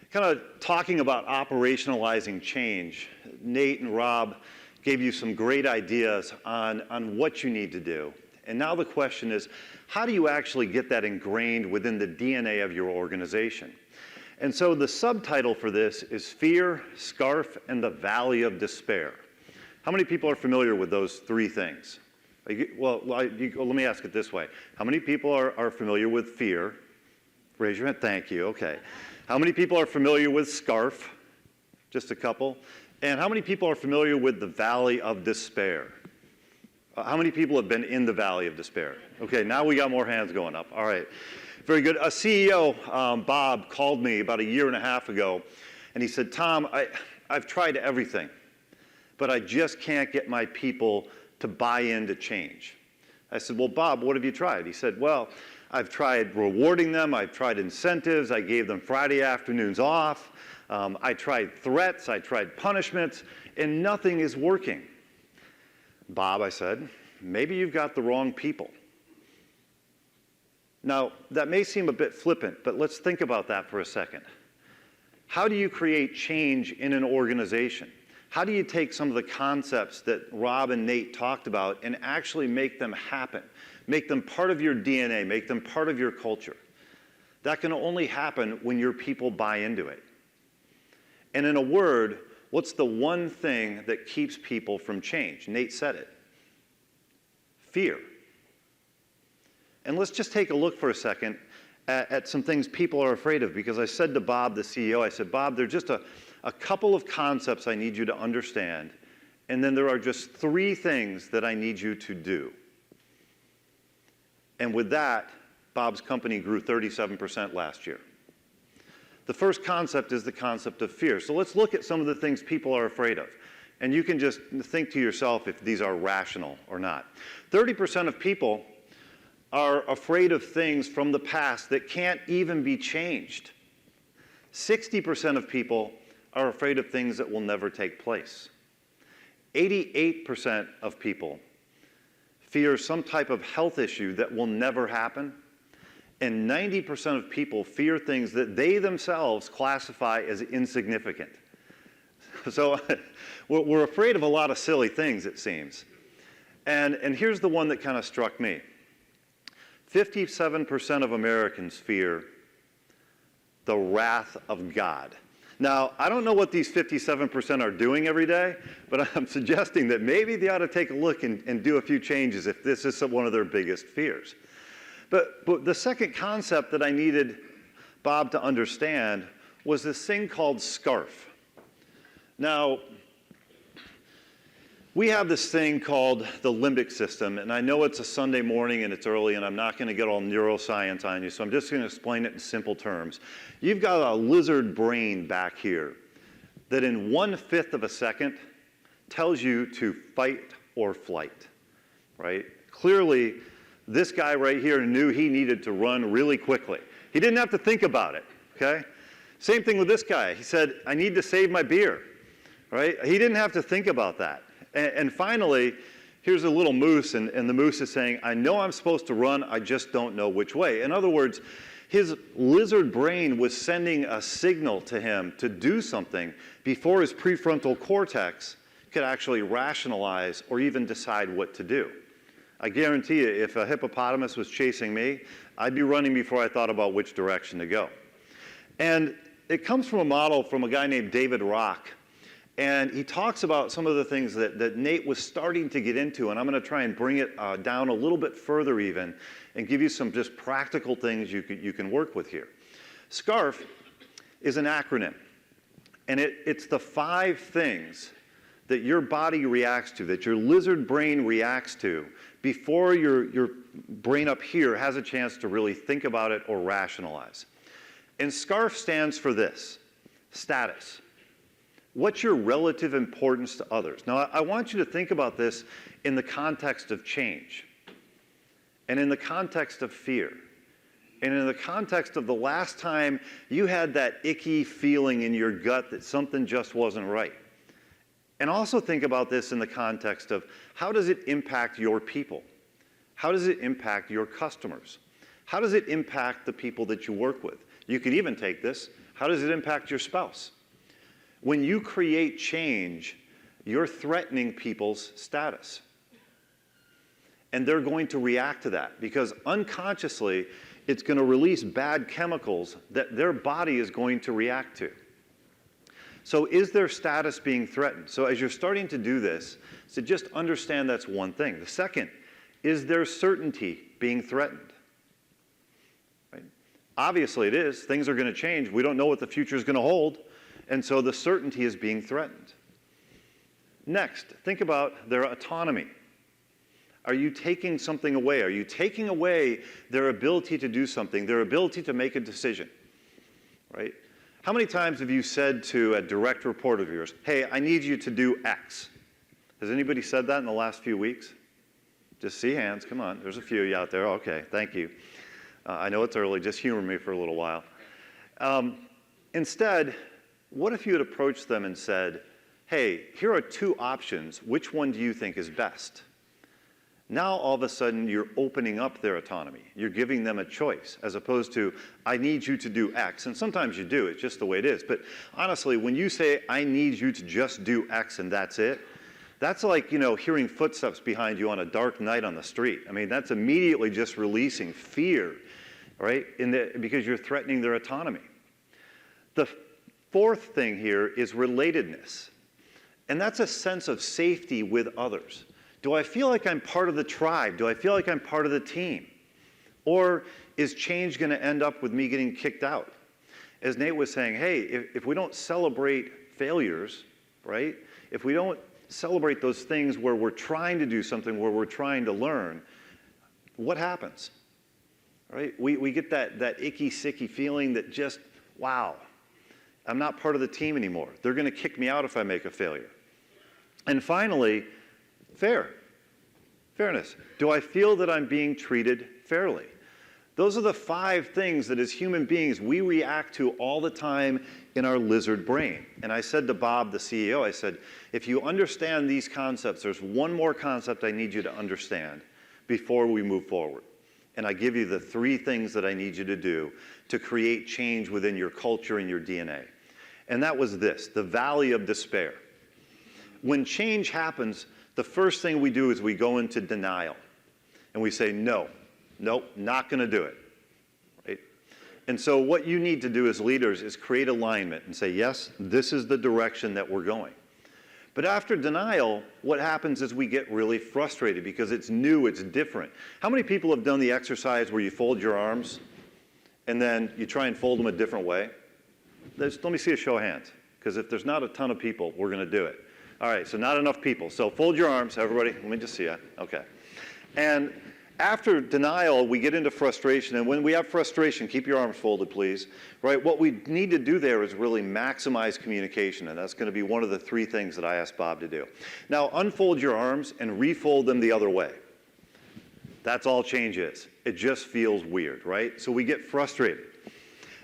Kind of talking about operationalizing change, Nate and Rob gave you some great ideas on what you need to do. And now the question is, how do you actually get that ingrained within the DNA of your organization? And so the subtitle for this is Fear, Scarf, and the Valley of Despair. How many people are familiar with those three things? Well, let me ask it this way. How many people are familiar with fear? Raise your hand. Thank you. Okay. How many people are familiar with scarf? Just a couple. And how many people are familiar with the Valley of Despair? How many people have been in the Valley of Despair? Okay, now we got more hands going up. All right. Very good. A CEO, Bob, called me about 1.5 years ago, and he said, Tom, I've tried everything, but I just can't get my people to buy into change. I said, well, Bob, what have you tried? He said, well, I've tried rewarding them. I've tried incentives. I gave them Friday afternoons off. I tried threats. I tried punishments, and nothing is working. Bob, I said, maybe you've got the wrong people. Now, that may seem a bit flippant, but let's think about that for a second. How do you create change in an organization? How do you take some of the concepts that Rob and Nate talked about and actually make them happen? Make them part of your DNA, make them part of your culture. That can only happen when your people buy into it. And in a word, what's the one thing that keeps people from change? Nate said it. Fear. And let's just take a look for a second at some things people are afraid of, because I said to Bob, the CEO, I said, Bob, there are just a couple of concepts I need you to understand, and then there are just 3 things that I need you to do. And with that, Bob's company grew 37% last year. The first concept is the concept of fear. So let's look at some of the things people are afraid of. And you can just think to yourself if these are rational or not. 30% of people are afraid of things from the past that can't even be changed. 60% of people are afraid of things that will never take place. 88% of people fear some type of health issue that will never happen. And 90% of people fear things that they themselves classify as insignificant. So we're afraid of a lot of silly things, it seems. And here's the one that kind of struck me. 57% of Americans fear the wrath of God. Now, I don't know what these 57% are doing every day, but I'm suggesting that maybe they ought to take a look and do a few changes if this is one of their biggest fears. But the second concept that I needed Bob to understand was this thing called scarf. Now, we have this thing called the limbic system, and I know it's a Sunday morning and it's early, and I'm not going to get all neuroscience on you, so I'm just going to explain it in simple terms. You've got a lizard brain back here that in 1/5 of a second tells you to fight or flight, right? Clearly, this guy right here knew he needed to run really quickly. He didn't have to think about it, okay? Same thing with this guy. He said, I need to save my beer, right? He didn't have to think about that. And finally, here's a little moose, and the moose is saying, I know I'm supposed to run, I just don't know which way. In other words, his lizard brain was sending a signal to him to do something before his prefrontal cortex could actually rationalize or even decide what to do. I guarantee you, if a hippopotamus was chasing me, I'd be running before I thought about which direction to go. And it comes from a model from a guy named David Rock. And he talks about some of the things that Nate was starting to get into, and I'm going to try and bring it down a little bit further even and give you some just practical things you can work with here. SCARF is an acronym, and it's the 5 things that your body reacts to, that your lizard brain reacts to before your brain up here has a chance to really think about it or rationalize. And SCARF stands for this: status. What's your relative importance to others? Now, I want you to think about this in the context of change, and in the context of fear, and in the context of the last time you had that icky feeling in your gut that something just wasn't right. And also think about this in the context of how does it impact your people? How does it impact your customers? How does it impact the people that you work with? You could even take this. How does it impact your spouse? When you create change, you're threatening people's status. And they're going to react to that because unconsciously, it's going to release bad chemicals that their body is going to react to. So is their status being threatened? So as you're starting to do this, so just understand that's one thing. The second, is their certainty being threatened? Right? Obviously it is. Things are going to change. We don't know what the future is going to hold. And so the certainty is being threatened. Next, think about their autonomy. Are you taking something away? Are you taking away their ability to do something, their ability to make a decision? Right? How many times have you said to a direct report of yours, hey, I need you to do X? Has anybody said that in the last few weeks? Just see hands. Come on. There's a few of you out there. Okay, thank you. I know it's early. Just humor me for a little while. Instead, what if you had approached them and said, hey, here are two options. Which one do you think is best? Now, all of a sudden, you're opening up their autonomy. You're giving them a choice, as opposed to, I need you to do X. And sometimes you do. It's just the way it is. But honestly, when you say, I need you to just do X and that's it, that's like, hearing footsteps behind you on a dark night on the street. I mean, that's immediately just releasing fear, right? Because you're threatening their autonomy. The fourth thing here is relatedness. And that's a sense of safety with others. Do I feel like I'm part of the tribe? Do I feel like I'm part of the team? Or is change going to end up with me getting kicked out? As Nate was saying, hey, if we don't celebrate failures, right? If we don't celebrate those things where we're trying to do something, where we're trying to learn, what happens? Right? We get that icky, sicky feeling that just, wow, I'm not part of the team anymore. They're going to kick me out if I make a failure. And finally, fairness. Do I feel that I'm being treated fairly? Those are the 5 things that as human beings we react to all the time in our lizard brain. And I said to Bob, the CEO, I said, if you understand these concepts, there's one more concept I need you to understand before we move forward. And I give you the 3 things that I need you to do to create change within your culture and your DNA. And that was this, the valley of despair. When change happens, the first thing we do is we go into denial. And we say, nope, not going to do it. Right? And so what you need to do as leaders is create alignment and say, yes, this is the direction that we're going. But after denial, what happens is we get really frustrated because it's new, it's different. How many people have done the exercise where you fold your arms and then you try and fold them a different way? Let me see a show of hands, because if there's not a ton of people, we're going to do it. All right, so not enough people. So fold your arms, everybody. Let me just see it. Okay. And after denial, we get into frustration. And when we have frustration, keep your arms folded, please. Right? What we need to do there is really maximize communication. And that's going to be one of the 3 things that I asked Bob to do. Now, unfold your arms and refold them the other way. That's all change is. It just feels weird, right? So we get frustrated.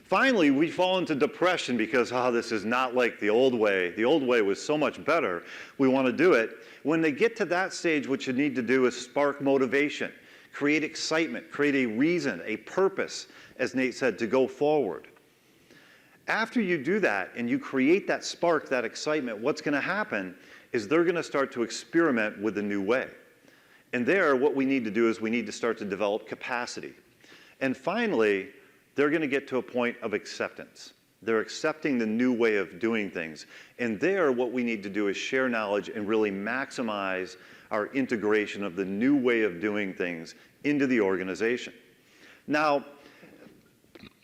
Finally, we fall into depression because, this is not like the old way. The old way was so much better. We want to do it. When they get to that stage, what you need to do is spark motivation, create excitement, create a reason, a purpose, as Nate said, to go forward. After you do that and you create that spark, that excitement, what's going to happen is they're going to start to experiment with a new way. And there, what we need to do is we need to start to develop capacity. And finally, they're going to get to a point of acceptance. They're accepting the new way of doing things. And there, what we need to do is share knowledge and really maximize our integration of the new way of doing things into the organization. Now,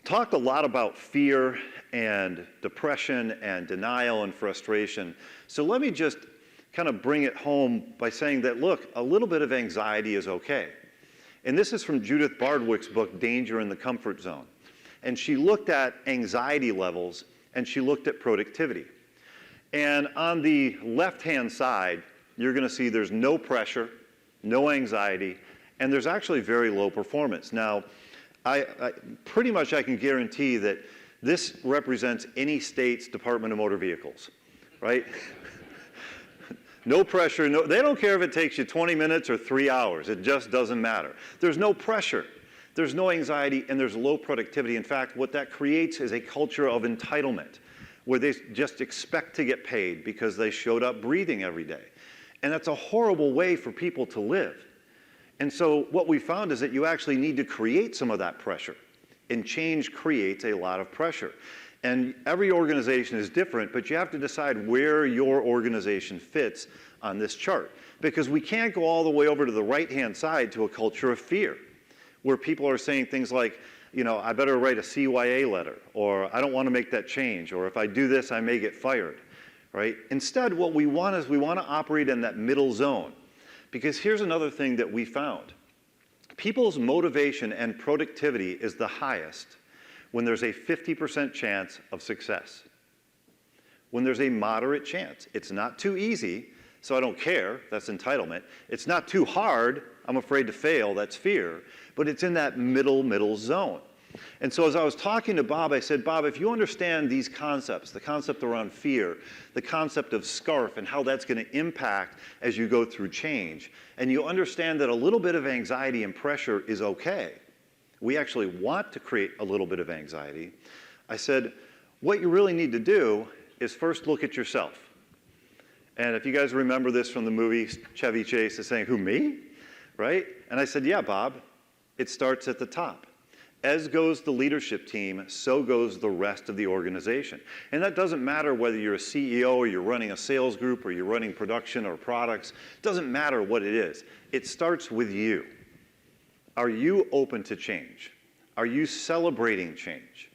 talked a lot about fear and depression and denial and frustration. So let me just kind of bring it home by saying that, look, a little bit of anxiety is okay. And this is from Judith Bardwick's book, Danger in the Comfort Zone. And she looked at anxiety levels and she looked at productivity. And on the left-hand side, you're going to see there's no pressure, no anxiety, and there's actually very low performance. Now, I pretty much I can guarantee that this represents any state's Department of Motor Vehicles, right? No pressure, they don't care if it takes you 20 minutes or 3 hours. It just doesn't matter. There's no pressure. there's no anxiety, and there's low productivity. In fact, what that creates is a culture of entitlement, where they just expect to get paid because they showed up breathing every day. And that's a horrible way for people to live. And so what we found is that you actually need to create some of that pressure. And change creates a lot of pressure. And every organization is different, but you have to decide where your organization fits on this chart. Because we can't go all the way over to the right-hand side to a culture of fear, where people are saying things like, you know, I better write a CYA letter, or I don't want to make that change, or if I do this, I may get fired, right? Instead, what we want is we want to operate in that middle zone. Because here's another thing that we found. People's motivation and productivity is the highest when there's a 50% chance of success. When there's a moderate chance. It's not too easy, so I don't care, that's entitlement. It's not too hard, I'm afraid to fail, that's fear. But it's in that middle zone. And so as I was talking to Bob, I said, Bob, if you understand these concepts, the concept around fear, the concept of SCARF and how that's going to impact as you go through change, and you understand that a little bit of anxiety and pressure is okay, we actually want to create a little bit of anxiety, I said, what you really need to do is first look at yourself. And if you guys remember this from the movie, Chevy Chase is saying, who, me? Right? And I said, yeah, Bob, it starts at the top. As goes the leadership team, so goes the rest of the organization. And that doesn't matter whether you're a CEO or you're running a sales group or you're running production or products. It doesn't matter what it is. It starts with you. Are you open to change? Are you celebrating change?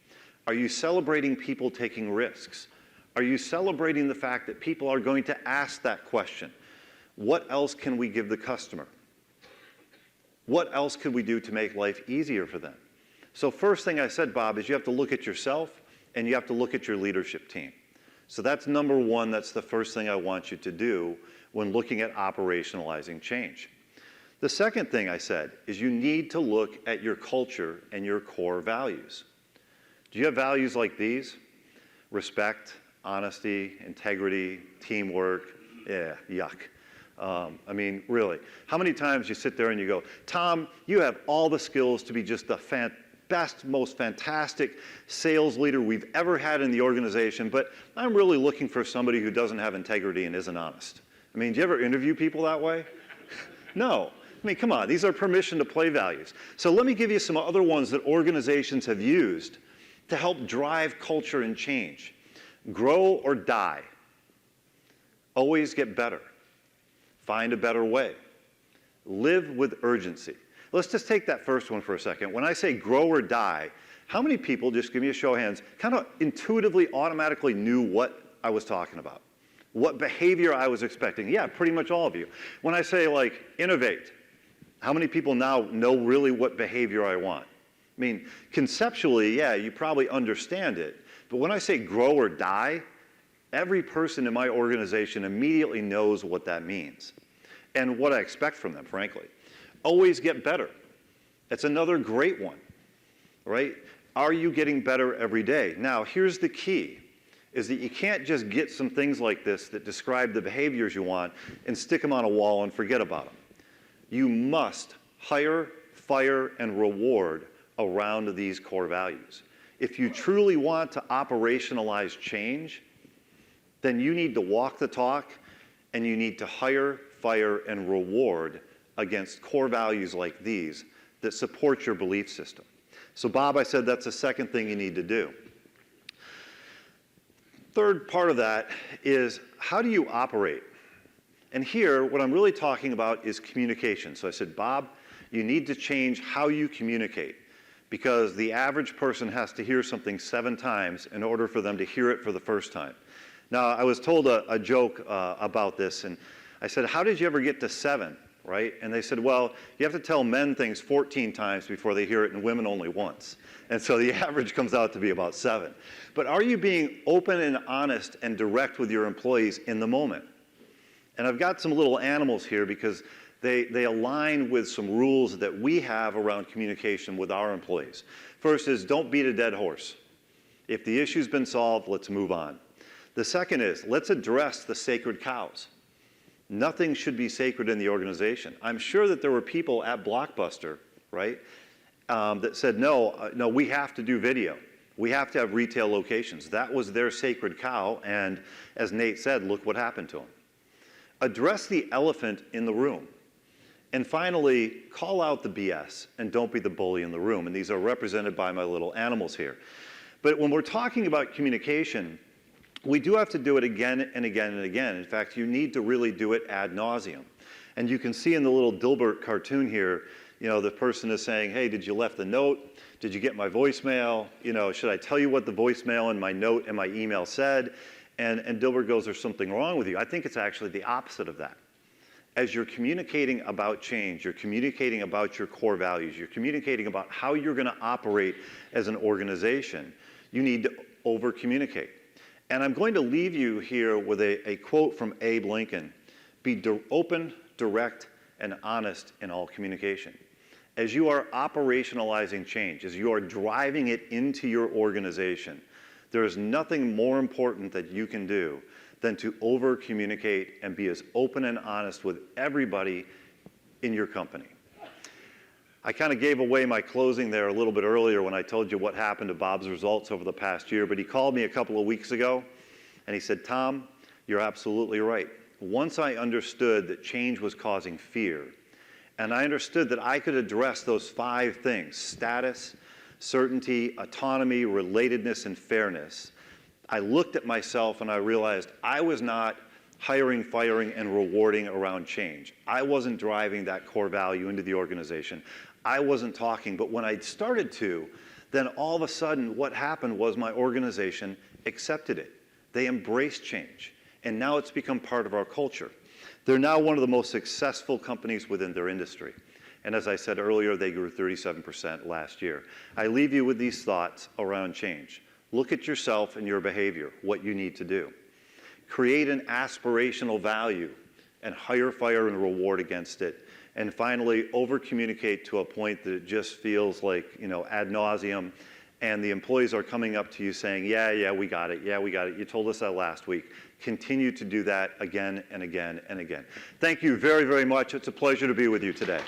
Are you celebrating people taking risks? Are you celebrating the fact that people are going to ask that question? What else can we give the customer? What else could we do to make life easier for them? So first thing I said, Bob, is you have to look at yourself and you have to look at your leadership team. So that's number one. That's the first thing I want you to do when looking at operationalizing change. The second thing I said is you need to look at your culture and your core values. Do you have values like these? Respect, honesty, integrity, teamwork. Yeah, yuck. I mean, really. How many times you sit there and you go, Tom, you have all the skills to be just the best, most fantastic sales leader we've ever had in the organization, but I'm really looking for somebody who doesn't have integrity and isn't honest. I mean, do you ever interview people that way? No. I mean, come on, these are permission to play values. So let me give you some other ones that organizations have used to help drive culture and change. Grow or die. Always get better. Find a better way. Live with urgency. Let's just take that first one for a second. When I say grow or die, how many people, just give me a show of hands, kind of intuitively, automatically knew what I was talking about? What behavior I was expecting? Yeah, pretty much all of you. When I say, like, innovate, how many people now know really what behavior I want? I mean, conceptually, yeah, you probably understand it. But when I say grow or die, every person in my organization immediately knows what that means and what I expect from them, frankly. Always get better. That's another great one, right? Are you getting better every day? Now, here's the key, is that you can't just get some things like this that describe the behaviors you want and stick them on a wall and forget about them. You must hire, fire, and reward around these core values. If you truly want to operationalize change, then you need to walk the talk and you need to hire, fire, and reward against core values like these that support your belief system. So Bob, I said that's the second thing you need to do. Third part of that is how do you operate? And here, what I'm really talking about is communication. So I said, Bob, you need to change how you communicate because the average person has to hear something 7 times in order for them to hear it for the first time. Now, I was told a joke about this, and I said, how did you ever get to 7? Right? And they said, well, you have to tell men things 14 times before they hear it and women only once. And so the average comes out to be about 7. But are you being open and honest and direct with your employees in the moment? And I've got some little animals here because they align with some rules that we have around communication with our employees. First is don't beat a dead horse. If the issue's been solved, let's move on. The second is let's address the sacred cows. Nothing should be sacred in the organization. I'm sure that there were people at Blockbuster, right, that said, no, we have to do video. We have to have retail locations. That was their sacred cow, and as Nate said, look what happened to them. Address the elephant in the room. And finally, call out the BS and don't be the bully in the room. And these are represented by my little animals here. But when we're talking about communication, we do have to do it again and again and again. In fact, you need to really do it ad nauseum. And you can see in the little Dilbert cartoon here, the person is saying, hey, did you left the note? Did you get my voicemail? Should I tell you what the voicemail and my note and my email said? And Dilbert goes, there's something wrong with you. I think it's actually the opposite of that. As you're communicating about change, you're communicating about your core values, you're communicating about how you're going to operate as an organization, you need to over-communicate. And I'm going to leave you here with a quote from Abe Lincoln: be open, direct, and honest in all communication. As you are operationalizing change, as you are driving it into your organization, there is nothing more important that you can do than to over-communicate and be as open and honest with everybody in your company. I kind of gave away my closing there a little bit earlier when I told you what happened to Bob's results over the past year, but he called me a couple of weeks ago and he said, Tom, you're absolutely right. Once I understood that change was causing fear, and I understood that I could address those 5 things: status, certainty, autonomy, relatedness, and fairness, I looked at myself and I realized I was not hiring, firing, and rewarding around change. I wasn't driving that core value into the organization. I wasn't talking, but when I started to, then all of a sudden what happened was my organization accepted it. They embraced change, and now it's become part of our culture. They're now one of the most successful companies within their industry. And as I said earlier, they grew 37% last year. I leave you with these thoughts around change. Look at yourself and your behavior, what you need to do. Create an aspirational value and hire, fire, and reward against it. And finally, over-communicate to a point that it just feels like, ad nauseum, and the employees are coming up to you saying, yeah, we got it. Yeah, we got it. You told us that last week. Continue to do that again and again and again. Thank you very, very much. It's a pleasure to be with you today.